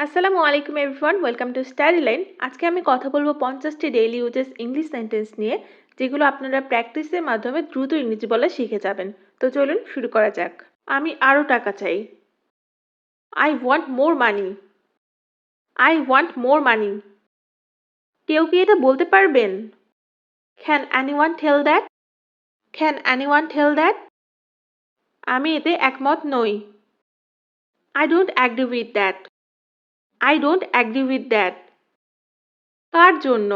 আসসালামু আলাইকুম everyone, welcome to স্টাডিলাইন। আজকে আমি কথা বলবো 50টি ডেইলি ইউজেস ইংলিশ সেন্টেন্স নিয়ে, যেগুলো আপনারা প্র্যাকটিসের মাধ্যমে দ্রুত ইংরেজি বলা শিখে যাবেন। তো চলুন শুরু করা যাক। আমি আরও টাকা চাই। I want more money. I want more money. কেউ কি এটা বলতে পারবেন? Can anyone tell that? Can anyone tell that? আমি এতে একমত নই। I don't agree with that. I don't agree with that. কার জন্য?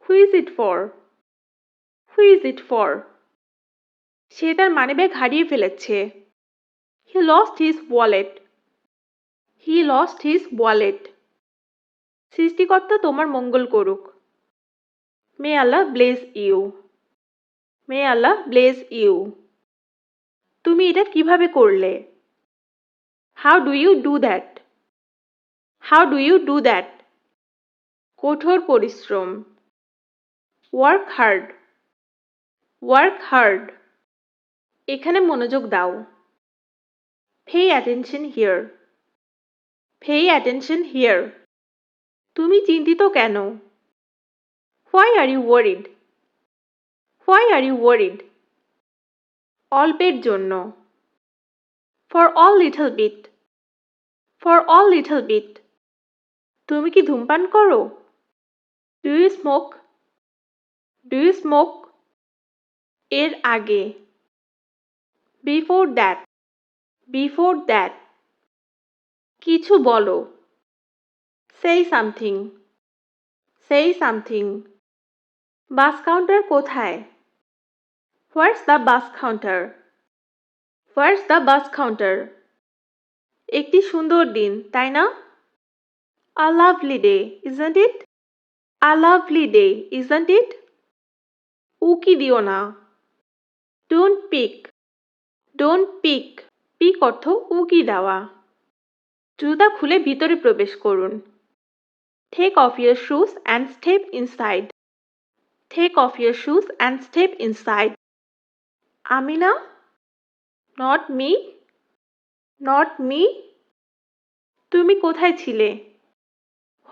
Who is it for? Who is it for? সে তার মানিব্যাগ হারিয়ে ফেলেছে। He lost his wallet. He lost his wallet. সৃষ্টিকর্তা তোমার মঙ্গল করুক। May Allah bless you. May Allah bless you. তুমি এটা কিভাবে করলে? How do you do that? How do you do that? কঠোর পরিশ্রম। Work hard. Work hard. এখানে মনোযোগ দাও। Pay attention here. Pay attention here. তুমি চিন্তিত কেন? Why are you worried? Why are you worried? অল্পের জন্য। For all little bit. For all little bit. তুমি কি ধূমপান করো? Do you smoke? Do you smoke? এর আগে। Before that. Before that. কিছু বলো। Say something. Say something. Bus counter কোথায়? Where's the bus counter? Where's the bus counter? একটি সুন্দর দিন, তাই না? A lovely day, isn't it? A lovely day, isn't it? উকি দিও না। Don't peek. Don't peek. Peek অর্থ উকি দেওয়া। জুতা খুলে ভিতরে প্রবেশ করুন। Take off your shoes and step inside. Take off your shoes and step inside. আমি না? Not me. Not me. তুমি কোথায় ছিলে?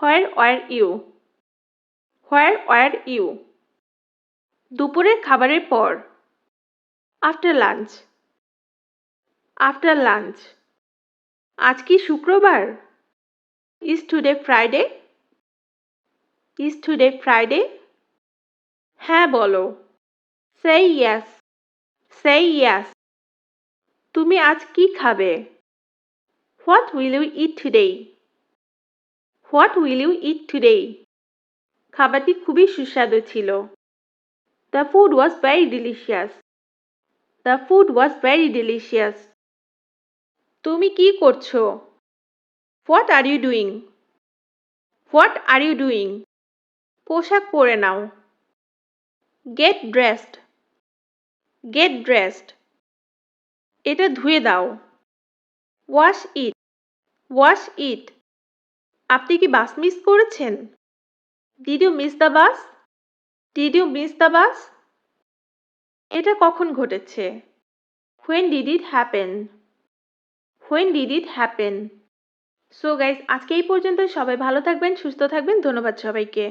Where were you? Where were you? দুপুরের খাবারের পর। After lunch. After lunch. আজ কি শুক্রবার? Is today Friday? Is today Friday? হ্যাঁ বলো। Say yes. Say yes. তুমি আজ কি খাবে? What will you eat today? What will you eat today? খাবারটি খুবই সুস্বাদু ছিল। The food was very delicious. The food was very delicious. তুমি কি করছো? What are you doing? What are you doing? পোশাক পরে নাও। Get dressed. Get dressed. এটা ধুয়ে দাও। Wash it. Wash it. আপনি কি বাস মিস করেছেন? Did you miss the bus? Did you miss the bus? এটা কখন ঘটেছে? When did it happen? When did it happen? So guys, আজকে এই পর্যন্ত। সবাই ভালো থাকবেন, সুস্থ থাকবেন। ধন্যবাদ সবাইকে।